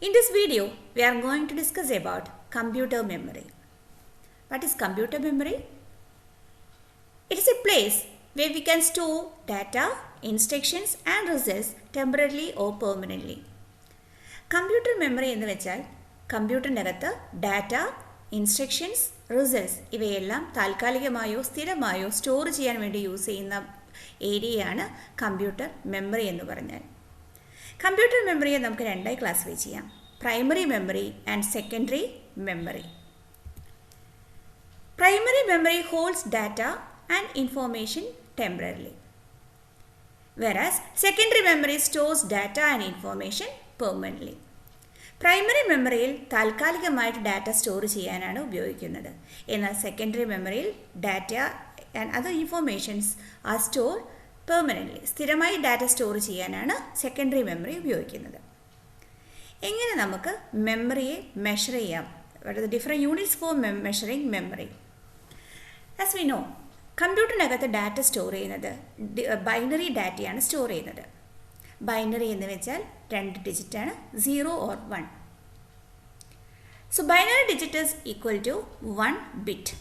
In this video, we are going to discuss about computer memory. What is computer memory? It is a place where we can store data, instructions and results temporarily or permanently. Computer memory എന്ന് വെച്ചാൽ കമ്പ്യൂട്ടറിനകത്ത് data, instructions, results ഇവയെല്ലാം താൽക്കാലികമായോ സ്ഥിരമായോ store ചെയ്യാൻ വേണ്ടി use ചെയ്യുന്ന ഏരിയയാണ് computer memory എന്ന് പറഞ്ഞാൽ. Computer മെമ്മറിയെ നമുക്ക് രണ്ടായി ക്ലാസിഫൈ ചെയ്യാം: primary memory and secondary memory. Primary memory holds data and information temporarily, whereas secondary memory stores data and information permanently. Primary മെമ്മറിയിൽ താൽക്കാലികമായിട്ട് ഡാറ്റ സ്റ്റോർ ചെയ്യാനാണ് ഉപയോഗിക്കുന്നത്. എന്നാൽ സെക്കൻഡറി മെമ്മറിയിൽ data and other informations are store permanently. സ്ഥിരമായി data store ചെയ്യാനാണ് secondary memory ഉപയോഗിക്കുന്നത്. എങ്ങനെ നമുക്ക് മെമ്മറിയെ മെഷർ ചെയ്യാം? What are the different units for measuring memory? As we know, കമ്പ്യൂട്ടറിനകത്ത് ഡാറ്റ സ്റ്റോർ ചെയ്യുന്നത് ബൈനറി ഡാറ്റയാണ് സ്റ്റോർ ചെയ്യുന്നത്. ബൈനറി എന്ന് വെച്ചാൽ 2 ഡിജിറ്റാണ്, 0 or 1. So binary digit is equal to 1 bit.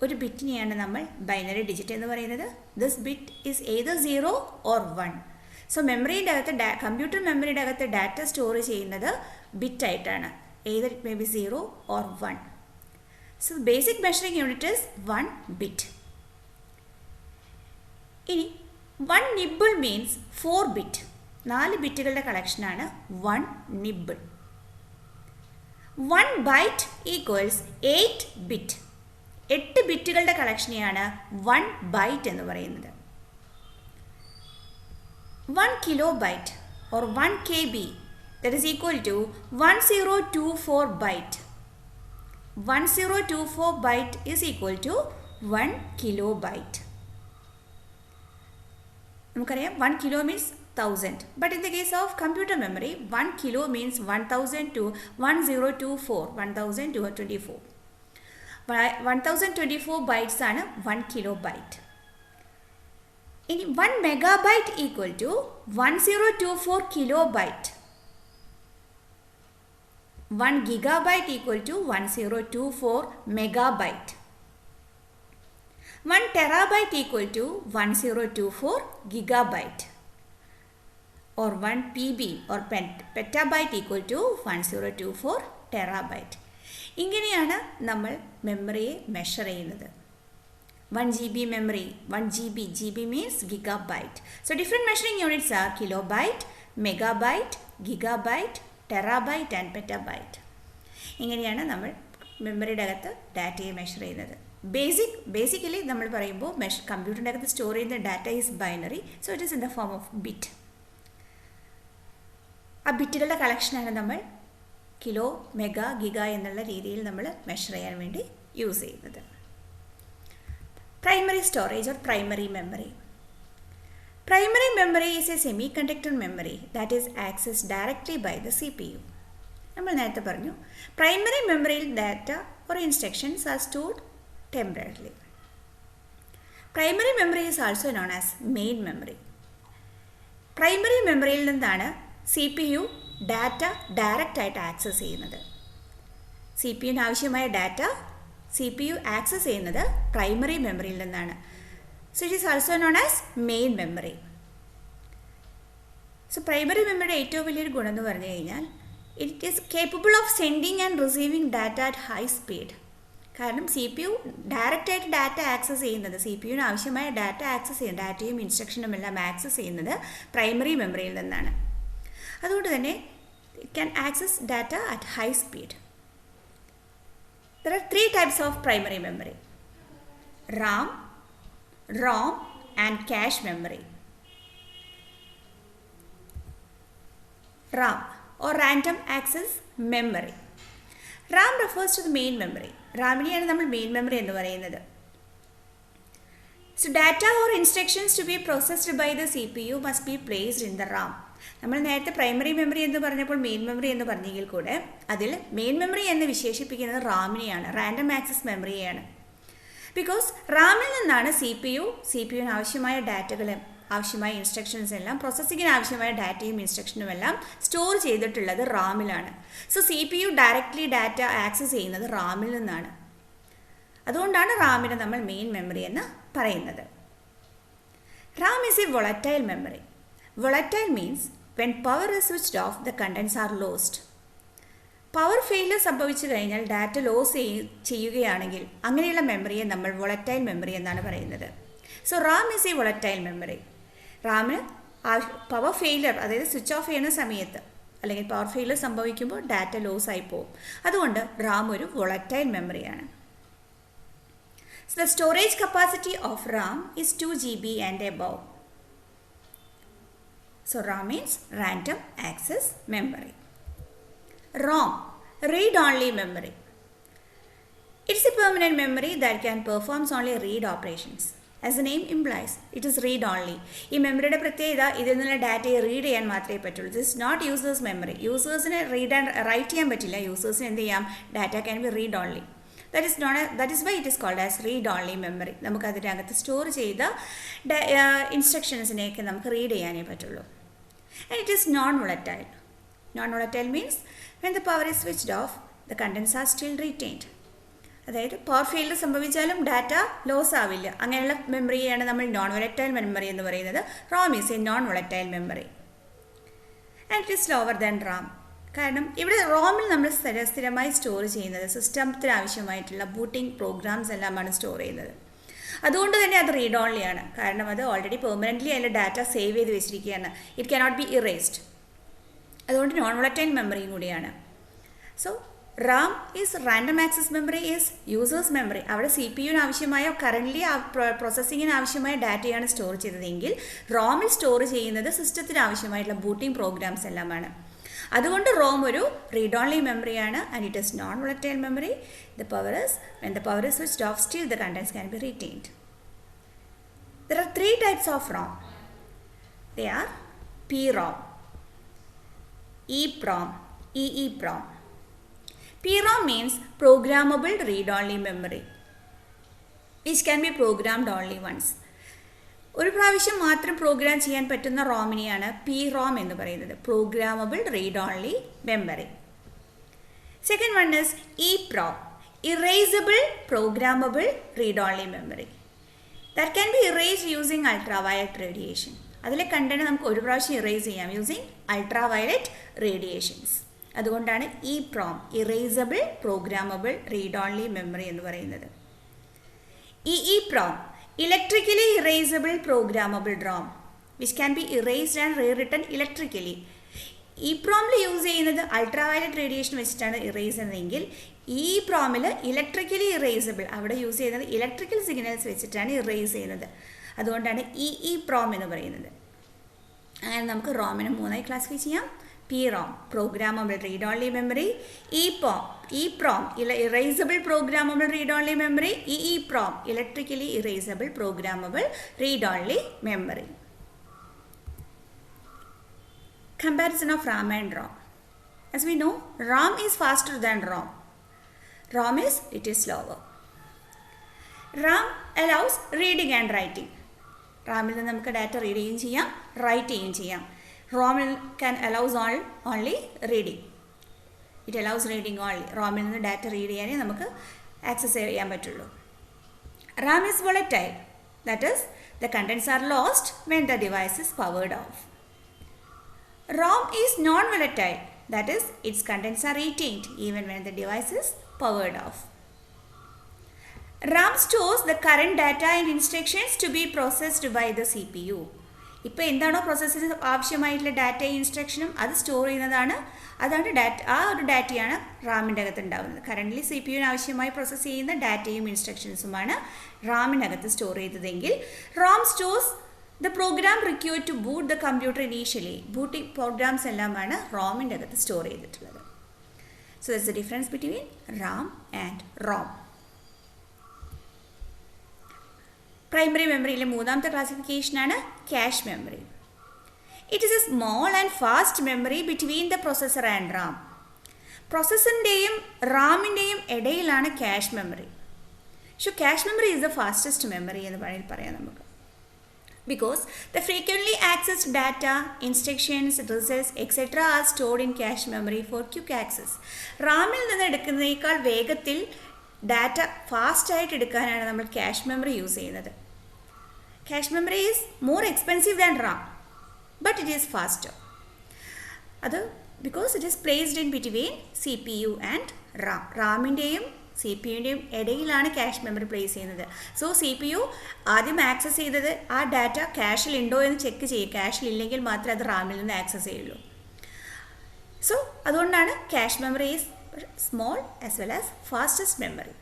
ഒരു ബിറ്റിനെയാണ് നമ്മൾ ബൈനറി ഡിജിറ്റ് എന്ന് പറയുന്നത്. This bit is either 0 or 1. So മെമ്മറിയുടെ അകത്ത് കമ്പ്യൂട്ടർ മെമ്മറിയുടെ അകത്ത് ഡാറ്റ സ്റ്റോർ ചെയ്യുന്നത് ബിറ്റായിട്ടാണ്. Either it may be 0 or 1. So basic measuring unit is 1 bit. ഇനി 1 nibble means 4 bit. 4 ബിറ്റുകളുടെ കളക്ഷനാണ് 1 nibble. 1 byte equals 8 bit. 8 ബിറ്റുകളുടെ കളക്ഷനെയാണ് 1 byte എന്ന് പറയുന്നത്. 1 kilobyte or 1 KB, that is equal to 1024 byte. 1024 byte is equal to 1 kilobyte. നമുക്കറിയാം 1 kilo means 1000, but in the case of computer memory 1 kilo means 1000 to 1024, 1224. 1024 bytes ആണ് 1 kilobyte. ഇനി 1 megabyte equal to 1024 kilobyte. 1 gigabyte equal to 1024 megabyte. 1 terabyte equal to 1024 gigabyte. Or 1 PB or petabyte equal to 1024 terabyte. ഇങ്ങനെയാണ് നമ്മൾ മെമ്മറിയെ measure ചെയ്യുന്നത്. 1 GB memory, 1 GB, GB means gigabyte. So different measuring units are kilobyte, megabyte, gigabyte, terabyte and petabyte. ഇങ്ങനെയാണ് നമ്മൾ മെമ്മറിയുടെ അകത്ത് ഡാറ്റയെ measure ചെയ്യുന്നത്. Basically നമ്മൾ പറയുമ്പോൾ കമ്പ്യൂട്ടറിൻ്റെ അകത്ത് സ്റ്റോർ ചെയ്യുന്ന data is binary. So it is in the form of bit. ആ ബിറ്റുകളുടെ കളക്ഷനാണ് നമ്മൾ കിലോ, മെഗാ, ഗിഗ എന്നുള്ള രീതിയിൽ നമ്മൾ മെഷർ ചെയ്യാൻ വേണ്ടി യൂസ് ചെയ്യുന്നത്. Primary storage or primary memory. Primary memory is a semiconductor memory that is accessed directly by the CPU. നമ്മൾ നേരത്തെ പറഞ്ഞു, പ്രൈമറി മെമ്മറിയിൽ data or instructions are stored temporarily. Primary memory is also known as main memory. Primary മെമ്മറിയിൽ നിന്നാണ് CPU data direct ആയിട്ട് access ചെയ്യുന്നത്. CPU ആവശ്യമായ data CPU access ചെയ്യുന്നത് പ്രൈമറി മെമ്മറിയിൽ നിന്നാണ്. So it is also known as main memory. So primary memory ഏറ്റവും വലിയൊരു ഗുണം എന്ന് പറഞ്ഞു കഴിഞ്ഞാൽ it is capable of sending and receiving data at high speed. കാരണം CPU ഡയറക്റ്റായിട്ട് ഡാറ്റ ആക്സസ് ചെയ്യുന്നത്, CPUവിന് ആവശ്യമായ ഡാറ്റ ആക്സസ് ചെയ്യുന്നത്, ഡാറ്റയും ഇൻസ്ട്രക്ഷനും എല്ലാം ആക്സസ് ചെയ്യുന്നത് പ്രൈമറി മെമ്മറിയിൽ നിന്നാണ്. അതുകൊണ്ട് തന്നെ it can access data at high speed. There are 3 types of primary memory: RAM, ROM and cache memory. RAM or random access memory. RAM refers to the main memory. റാമിനെയാണ് നമ്മൾ main memory എന്ന് പറയുന്നത്. So data or instructions to be processed by the CPU must be placed in the RAM. നമ്മൾ നേരത്തെ primary memory എന്ന് പറഞ്ഞപ്പോൾ main memory എന്ന് പറഞ്ഞെങ്കിൽ കൂടെ അതിൽ മെയിൻ മെമ്മറി എന്ന് വിശേഷിപ്പിക്കുന്നത് റാമിനെയാണ്, റാൻഡം ആക്സസ് മെമ്മറിയെയാണ്. ബിക്കോസ് റാമിൽ നിന്നാണ് CPU ന് ആവശ്യമായ ഡാറ്റകൾ ആവശ്യമായ ഇൻസ്ട്രക്ഷൻസ് എല്ലാം പ്രോസസ്സിങ്ങിന് ആവശ്യമായ ഡാറ്റയും ഇൻസ്ട്രക്ഷനും എല്ലാം സ്റ്റോർ ചെയ്തിട്ടുള്ളത് റാമിലാണ്. So CPU directly data access ചെയ്യുന്നത് റാമിൽ നിന്നാണ്. അതുകൊണ്ടാണ് റാമിനെ നമ്മൾ മെയിൻ മെമ്മറി എന്ന് പറയുന്നത്. RAM is a volatile memory. Volatile means when power is switched off, the contents are lost. Power failure സംഭവിച്ചു കഴിഞ്ഞാൽ ഡാറ്റ ലോസ് ചെയ്യുകയാണെങ്കിൽ അങ്ങനെയുള്ള മെമ്മറിയെ നമ്മൾ വോളറ്റൈൽ മെമ്മറി എന്നാണ് പറയുന്നത്. So RAM is a volatile memory. റാമിന് പവർ ഫെയിലിയർ, അതായത് സ്വിച്ച് ഓഫ് ചെയ്യുന്ന സമയത്ത് അല്ലെങ്കിൽ പവർ ഫെയിലിയർ സംഭവിക്കുമ്പോൾ ഡാറ്റ ലോസ് ആയി പോകും. അതുകൊണ്ട് റാം ഒരു വോളറ്റൈൽ മെമ്മറിയാണ്. So the storage capacity of RAM is 2 GB and above. So RAM means random access memory. ROM, read-only memory. It's a permanent memory that can perform only read operations. As the name implies, it is read-only. ഈ മെമ്മറിയുടെ പ്രത്യേകത ഇതിൽ നിന്നുള്ള ഡാറ്റയെ read ചെയ്യാൻ മാത്രമേ പറ്റുള്ളൂ. This is not users memory. യൂസേഴ്സിന് റീഡ് ആൻഡ് റൈറ്റ് ചെയ്യാൻ പറ്റില്ല. യൂസേഴ്സിന് എന്ത് ചെയ്യാം? Data can be read only. That is why it is called as read-only memory. നമുക്ക് അതിനകത്ത് സ്റ്റോർ ചെയ്ത ഇൻസ്ട്രക്ഷൻസിനെയൊക്കെ നമുക്ക് റീഡ് ചെയ്യാനേ പറ്റുള്ളൂ. And it is non-volatile. Non-volatile means when the power is switched off, the contents are still retained. അതായത് power failure സംഭവിച്ചാലും data loss ആവില്ല. അങ്ങനെയുള്ള മെമ്മറിയാണ് നമ്മൾ നോൺ വോളറ്റൈൽ മെമ്മറി എന്ന് പറയുന്നത്. Ram is A non volatile memory. And it is slower than Ram. കാരണം ഇവിടെ റോമിൽ നമ്മൾ സ്ഥിരമായി സ്റ്റോർ ചെയ്യുന്നത് സിസ്റ്റത്തിന് ആവശ്യമായിട്ടുള്ള ബൂട്ടിംഗ് പ്രോഗ്രാംസ് എല്ലാമാണ് സ്റ്റോർ ചെയ്യുന്നത്. അതുകൊണ്ട് തന്നെ അത് റീഡ് ഓൺലി ആണ്. കാരണം അത് ഓൾറെഡി പെർമനൻ്റ്ലി അതിൻ്റെ ഡാറ്റ സേവ് ചെയ്ത് വെച്ചിരിക്കുകയാണ്. It cannot be erased. അതുകൊണ്ട് നോൺ വോളറ്റൈൽ മെമ്മറിയും കൂടിയാണ്. So RAM is random access memory, is users memory. അവിടെ CPU ആവശ്യമായ കറൻ്റ്ലി പ്രോസസ്സിങ്ങിന് ആവശ്യമായ ഡാറ്റയാണ് സ്റ്റോർ ചെയ്തതെങ്കിൽ റോമിൽ സ്റ്റോർ ചെയ്യുന്നത് സിസ്റ്റത്തിന് ആവശ്യമായിട്ടുള്ള ബൂട്ടിംഗ് പ്രോഗ്രാംസ് എല്ലാമാണ്. അതുകൊണ്ട് റോം ഒരു റീഡ് ഓൺലി മെമ്മറിയാണ്. And it is non volatile memory. When the power is switched off, still the contents can be retained. There are 3 types of ROM. They are PROM, EEPROM, EEPROM. PROM means programmable read-only memory, which can be programmed only once. ഒരു പ്രാവശ്യം മാത്രം programme ചെയ്യാൻ പറ്റുന്ന റോമിനെയാണ് PROM എന്ന് പറയുന്നത്, programmable read only memory. Second one is EEPROM, erasable programmable read only memory. That can be erased using ultraviolet radiation. അതിലെ content നമുക്ക് ഒരു പ്രാവശ്യം ഇറേസ് ചെയ്യാം യൂസിങ് അൾട്രാവയലറ്റ് റേഡിയേഷൻസ്. അതുകൊണ്ടാണ് EEPROM, erasable programmable read only memory എന്ന് പറയുന്നത്. EEPROM, electrically erasable programmable ROM, which can be erased and rewritten electrically. EEPROMൽ use ചെയ്യുന്നത് അൾട്രാവയലറ്റ് റേഡിയേഷൻ വെച്ചിട്ടാണ് ഇറേസ് ചെയ്യുന്നതെങ്കിൽ EEPROMൽ ഇലക്ട്രിക്കലി ഇറേസബിൾ, അവിടെ യൂസ് ചെയ്യുന്നത് ഇലക്ട്രിക്കൽ സിഗ്നൽസ് വെച്ചിട്ടാണ് ഇറേസ് ചെയ്യുന്നത്. അതുകൊണ്ടാണ് EEPROM എന്ന് പറയുന്നത്. അങ്ങനെ നമുക്ക് റോമിനെ 3ആയി ക്ലാസിഫൈ ചെയ്യാം. PROM, programmable read-only memory. EEPROM, erasable programmable read-only memory. EEPROM, electrically erasable programmable read-only memory. Comparison of RAM and ROM. As we know, RAM is faster than ROM. ROM is little slower. RAM allows reading and writing. റാമിൽ നിന്ന് നമുക്ക് data read ചെയ്യുകയും ചെയ്യാം, right ചെയ്യുകയും ചെയ്യാം. ROM can allows only reading. It allows reading only. ROMൽ നിന്ന് data read ചെയ്യാനേ നമുക്ക് access ചെയ്യാൻ പറ്റുള്ളൂ. RAM is volatile. That is, the contents are lost when the device is powered off. ROM is non-volatile. That is, its contents are retained even when the device is powered off. RAM stores the current data and instructions to be processed by the CPU. ഇപ്പോൾ എന്താണോ പ്രോസസ്സിന് ആവശ്യമായിട്ടുള്ള ഡാറ്റയും ഇൻസ്ട്രക്ഷനും അത് store ചെയ്യുന്നതാണ്. ആ ഒരു ഡാറ്റയാണ് റാമിൻ്റെ അകത്ത് ഉണ്ടാകുന്നത്. കറൻ്റ്ലി CPUവിന് ആവശ്യമായി പ്രോസസ്സ് ചെയ്യുന്ന ഡാറ്റയും ഇൻസ്ട്രക്ഷൻസുമാണ് റാമിനകത്ത് സ്റ്റോർ ചെയ്തതെങ്കിൽ ROM stores the program required to boot the computer initially. Booting programs എല്ലാമാണ് റോമിൻ്റെ അകത്ത് സ്റ്റോർ ചെയ്തിട്ടുള്ളത്. So that's the difference between RAM and ROM. പ്രൈമറി മെമ്മറിയിലെ 3ാമത്തെ ക്ലാസിഫിക്കേഷനാണ് cache memory. It is a small and fast memory between the processor and RAM. പ്രൊസസ്സറിൻ്റെയും റാമിൻ്റെയും ഇടയിലാണ് cache memory. Cache memory is the fastest memory എന്ന് പറയാം നമുക്ക്. because the frequently accessed data, instructions, results, etc. are stored in cache memory for quick access. റാമിൽ നിന്ന് എടുക്കുന്നതിനേക്കാൾ വേഗത്തിൽ data ഫാസ്റ്റായിട്ട് എടുക്കാനാണ് നമ്മൾ ക്യാഷ് മെമ്മറി യൂസ് ചെയ്യുന്നത്. Cache memory is more expensive than RAM, but it is faster. അത് because it is placed in between CPU and RAM. റാമിൻ്റെയും CPU-ൻ്റെയും ഇടയിലാണ് ക്യാഷ് മെമ്മറി പ്ലേസ് ചെയ്യുന്നത്. സോ CPU ആദ്യം ആക്സസ് ചെയ്തത് ആ ഡാറ്റ ക്യാഷിൽ ഉണ്ടോ എന്ന് ചെക്ക് ചെയ്യും. ക്യാഷിൽ ഇല്ലെങ്കിൽ മാത്രമേ അത് റാമിൽ നിന്ന് ആക്സസ് ചെയ്യുള്ളൂ. സോ അതുകൊണ്ടാണ് cache memory is small as well as fastest memory.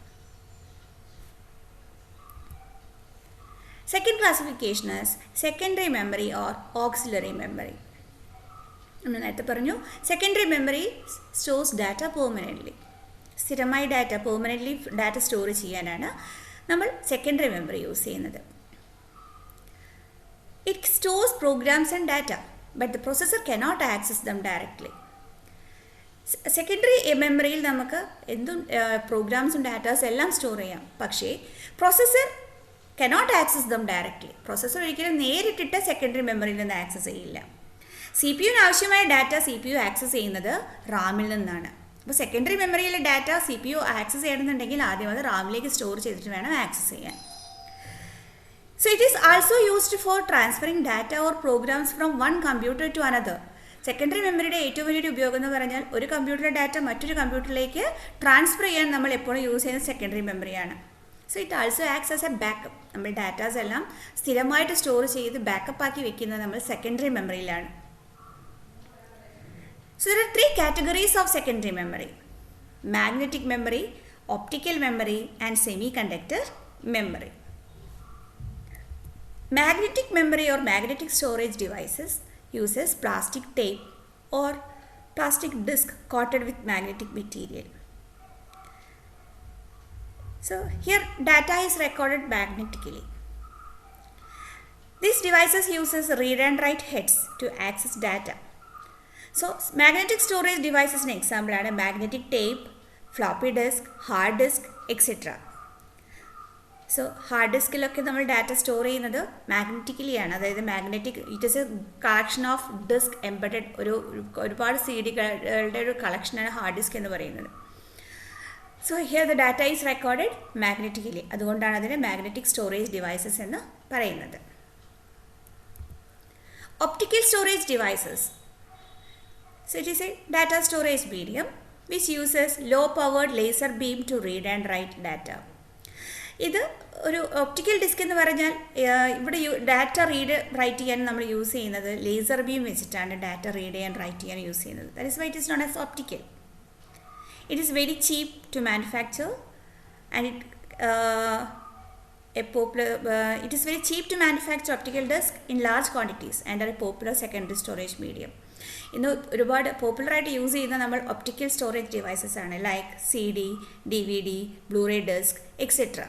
Second classification is secondary memory or auxiliary memory. നമ്മൾ നേരത്തെ പറഞ്ഞു secondary memory stores data permanently. സ്ഥിരമായി ഡാറ്റ പെർമനൻ്റ്ലി ഡാറ്റ സ്റ്റോർ ചെയ്യാനാണ് നമ്മൾ സെക്കൻഡറി മെമ്മറി യൂസ് ചെയ്യുന്നത്. It stores programs and data but the processor cannot access them directly. Secondary മെമ്മറിയിൽ നമുക്ക് എന്തും പ്രോഗ്രാംസും ഡാറ്റാസും എല്ലാം സ്റ്റോർ ചെയ്യാം, പക്ഷേ processor cannot access them directly. Processor ഒരിക്കലും നേരിട്ടിട്ട് സെക്കൻഡറി മെമ്മറിയിൽ നിന്ന് ആക്സസ് ചെയ്യില്ല. CPU-ന് ആവശ്യമായ ഡാറ്റ CPU ആക്സസ് ചെയ്യുന്നത് റാമിൽ നിന്നാണ്. അപ്പോൾ സെക്കൻഡറി മെമ്മറിയിലെ ഡാറ്റ CPU ആക്സസ് ചെയ്യണമെന്നുണ്ടെങ്കിൽ ആദ്യം അത് റാമിലേക്ക് സ്റ്റോർ ചെയ്തിട്ട് വേണം ആക്സസ് ചെയ്യാൻ. So it is also used for transferring data or programs from one computer to another. Secondary മെമ്മറിയുടെ ഏറ്റവും വലിയൊരു ഉപയോഗം എന്ന് പറഞ്ഞാൽ ഒരു കമ്പ്യൂട്ടറിലെ ഡാറ്റ മറ്റൊരു കമ്പ്യൂട്ടറിലേക്ക് ട്രാൻസ്ഫർ ചെയ്യാൻ നമ്മൾ എപ്പോഴും യൂസ് ചെയ്യുന്ന സെക്കൻഡറി മെമ്മറിയാണ്. So it also acts as a backup. നമ്മൾ ഡാറ്റാസ് എല്ലാം സ്ഥിരമായിട്ട് സ്റ്റോർ ചെയ്ത് ബാക്കപ്പ് ആക്കി വെക്കുന്നത് നമ്മൾ സെക്കൻഡറി മെമ്മറിയിലാണ്. So there are three categories of secondary memory: magnetic memory, optical memory and semiconductor memory. Magnetic memory or magnetic storage devices uses plastic tape or plastic disc coated with magnetic material. So here data is recorded magnetically. These devices uses read and write heads to access data. So magnetic storage devices an example are magnetic tape, floppy disk, hard disk, etc. So hard disk illokke nammal data store cheyyunnathu magnetically aanu. Adayathu magnetic, it is a collection of disk embedded ഒരുപാട് CD-കളുടെ ഒരു കളക്ഷനാണ് hard disk എന്ന് പറയുന്നത്. So here the data is recorded magnetically. അതുകൊണ്ടാണ് അതിനെ magnetic storage devices എന്ന് പറയുന്നത്. Optical storage devices. So it is a data storage medium which uses low powered laser beam to read and write data. ഇത് ഒരു optical disk എന്ന് പറഞ്ഞാൽ ഇവിടെ data read write ചെയ്യാൻ നമ്മൾ യൂസ് ചെയ്യുന്നത് ലേസർ ബീം വെച്ചിട്ടാണ് ഡാറ്റ റീഡ് ചെയ്യാൻ റൈറ്റ് ചെയ്യാൻ യൂസ് ചെയ്യുന്നത്. That is why it is known as optical. It is very cheap to manufacture and it is very cheap to manufacture optical disc in large quantities and are a popular secondary storage medium. ഇന്ന് ഒരുപാട് പോപ്പുലറായിട്ട് use ചെയ്യുന്ന നമ്മൾ optical storage devices ആണ്, like CD, DVD, Blu-ray disc, etc.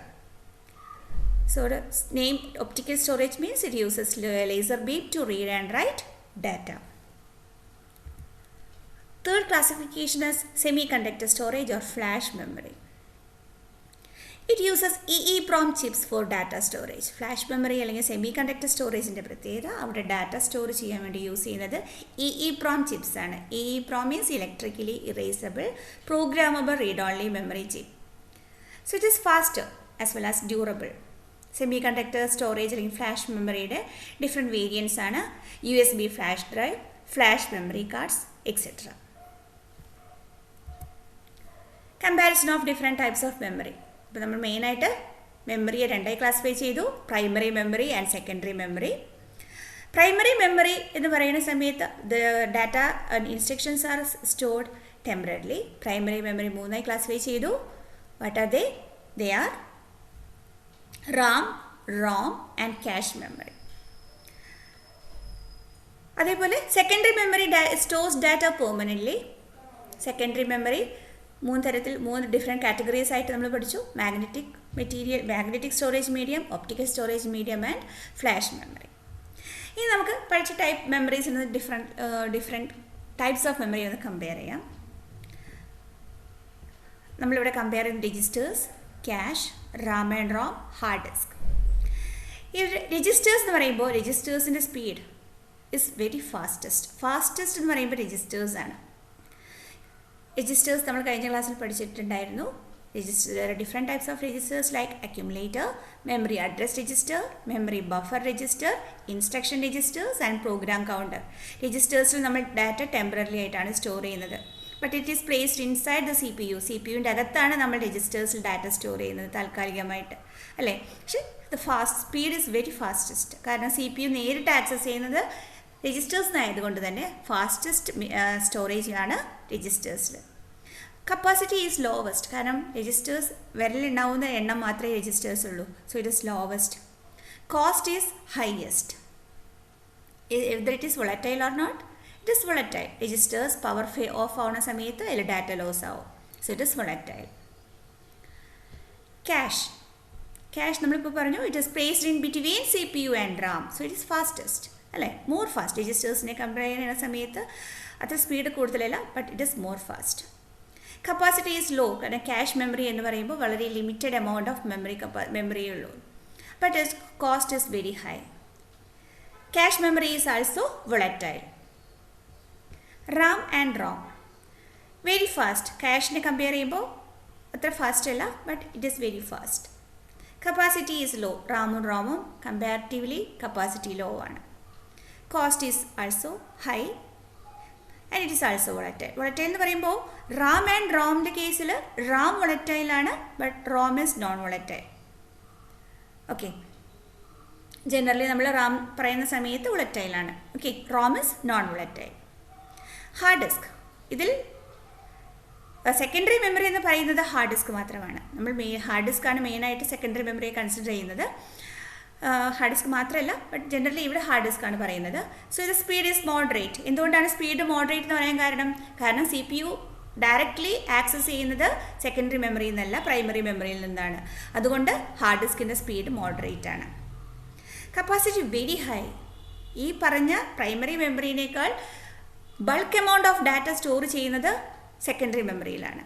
So the name optical storage means it uses laser beam to read and write data. Third classification is semiconductor storage or flash memory. It uses EEPROM chips for data storage. Flash memory അല്ലെങ്കിൽ semiconductor സ്റ്റോറേജിൻ്റെ പ്രത്യേകത അവിടെ data store ചെയ്യാൻ വേണ്ടി use ചെയ്യുന്നത് EEPROM chips ആണ്. EEPROM means electrically erasable programmable read only memory chip. So it is faster as well as durable. Semiconductor storage അല്ലെങ്കിൽ flash മെമ്മറിയുടെ ഡിഫറെൻറ്റ് വേരിയൻസ് ആണ് USB flash drive, flash memory cards, etcetera. Comparison of different types of memory. ഇപ്പോൾ നമ്മൾ മെയിനായിട്ട് മെമ്മറിയെ രണ്ടായി classify ചെയ്തു, primary memory and secondary memory. Primary memory എന്ന് പറയുന്ന സമയത്ത് data instructions are stored temporarily. Primary memory മൂന്നായി ക്ലാസിഫൈ ചെയ്തു. What are they? They are RAM, ROM and cache memory. അതേപോലെ secondary memory stores data permanently. Secondary memory മൂന്ന് different categories ആയിട്ട് നമ്മൾ പഠിച്ചു. Magnetic storage medium, optical storage medium and flash memory. ഇനി നമുക്ക് പഠിച്ച type memories different types of memory ഒന്ന് compare ചെയ്യാം. നമ്മളിവിടെ കമ്പയർ ചെയ്യുന്ന registers, cache, RAM and ROM, hard disk. ഈ രജിസ്റ്റേഴ്സ് എന്ന് പറയുമ്പോൾ രജിസ്റ്റേഴ്സിൻ്റെ സ്പീഡ് ഇസ് വെരി ഫാസ്റ്റസ്റ്റ് എന്ന് പറയുമ്പോൾ രജിസ്റ്റേഴ്സാണ്. രജിസ്റ്റേഴ്സ് നമ്മൾ കഴിഞ്ഞ ക്ലാസ്സിൽ പഠിച്ചിട്ടുണ്ടായിരുന്നു. There are different types of registers like accumulator, memory address register, memory buffer register, instruction registers and program counter. Registers നമ്മൾ ഡാറ്റ ടെമ്പററി ആയിട്ടാണ് സ്റ്റോർ ചെയ്യുന്നത്. But it is placed inside the CPU. CPUവിൻ്റെ അകത്താണ് നമ്മൾ രജിസ്റ്റേഴ്സിൽ ഡാറ്റ സ്റ്റോർ ചെയ്യുന്നത് താൽക്കാലികമായിട്ട്, അല്ലേ? പക്ഷേ സ്പീഡ് ഇസ് വെരി ഫാസ്റ്റസ്റ്റ്. കാരണം CPU നേരിട്ട് ആക്സസ് ചെയ്യുന്നത് രജിസ്റ്റേഴ്സിനായതുകൊണ്ട് തന്നെ ഫാസ്റ്റസ്റ്റ് സ്റ്റോറേജിലാണ് രജിസ്റ്റേഴ്സിൽ. Capacity is lowest. കാരണം രജിസ്റ്റേഴ്സ് വിരലുണ്ടാവുന്ന എണ്ണം മാത്രമേ രജിസ്റ്റേഴ്സ് ഉള്ളൂ. So it is lowest. Cost is highest. Whether it is volatile or not, it is volatile. Registers power off ആവുന്ന സമയത്ത് അതിൽ ഡാറ്റ ലോസ് ആവും. So it is volatile. Cache നമ്മളിപ്പോൾ പറഞ്ഞു, it is placed in between CPU and RAM. So it is fastest, അല്ലേ? More fast. രജിസ്റ്റേഴ്സിനെ compare ചെയ്യുന്ന സമയത്ത് അത്ര സ്പീഡ് കൂടുതലല്ല, but it is more fast. Capacity is low. കാരണം ക്യാഷ് മെമ്മറി എന്ന് പറയുമ്പോൾ വളരെ ലിമിറ്റഡ് എമൗണ്ട് ഓഫ് മെമ്മറിയേ ഉള്ളൂ. But its cost is very high. Cache memory is also volatile. RAM and ROM very fast. ക്യാഷിനെ compare ചെയ്യുമ്പോൾ അത്ര fast അല്ല, but it is very fast. Capacity is low. RAMഉം ROMഉം കമ്പാരിറ്റീവ്ലി കപ്പാസിറ്റി ലോ ആണ്. Cost is also high and it is also volatile. Volatile എന്ന് പറയുമ്പോൾ RAM and ROMൻ്റെ കേസിൽ RAM വൊളറ്റൈലാണ്, ബട്ട് ROM is non volatile. Okay, generally നമ്മൾ RAM പറയുന്ന സമയത്ത് വൊളറ്റൈലാണ്. Okay, ROM is non volatile. Hard disk. ഇതിൽ സെക്കൻഡറി മെമ്മറി എന്ന് പറയുന്നത് ഹാർഡ് ഡിസ്ക് മാത്രമാണ്. നമ്മൾ ഹാർഡ് ഡിസ്ക്കാണ് മെയിനായിട്ട് സെക്കൻഡറി മെമ്മറിയെ കൺസിഡർ ചെയ്യുന്നത്. ഹാർഡ് ഡിസ്ക് മാത്രമല്ല, ബട്ട് ജനറലി ഇവിടെ ഹാർഡ് ഡിസ്ക് ആണ് പറയുന്നത്. സോ ഇത് സ്പീഡ് ഈസ് മോഡറേറ്റ്. എന്തുകൊണ്ടാണ് സ്പീഡ് മോഡറേറ്റ് എന്ന് പറയാൻ കാരണം CPU ഡയറക്റ്റ്ലി ആക്സസ് ചെയ്യുന്നത് സെക്കൻഡറി മെമ്മറിയിൽ നിന്നല്ല, പ്രൈമറി മെമ്മറിയിൽ നിന്നാണ്. അതുകൊണ്ട് ഹാർഡ് ഡിസ്കിൻ്റെ സ്പീഡ് മോഡറേറ്റ് ആണ്. Capacity very high. ഈ പറഞ്ഞ പ്രൈമറി മെമ്മറിയേക്കാൾ bulk amount of data store ചെയ്യുന്നത് സെക്കൻഡറി മെമ്മറിയിലാണ്.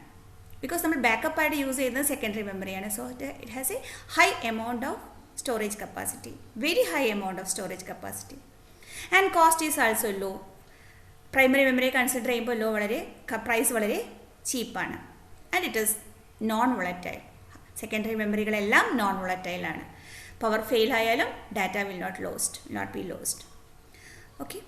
ബിക്കോസ് നമ്മൾ ബാക്കപ്പ് ആയിട്ട് യൂസ് ചെയ്യുന്നത് സെക്കൻഡറി മെമ്മറിയാണ്. So it has a high amount of storage capacity, very high amount of storage capacity. And cost is also low. Primary memory consider ചെയ്യുമ്പോൾ low വളരെ price വളരെ ചീപ്പാണ്. And it is non volatile. Secondary മെമ്മറികളെല്ലാം non വൊളറ്റൈലാണ്. Power fail ആയാലും data will not be lost. Okay.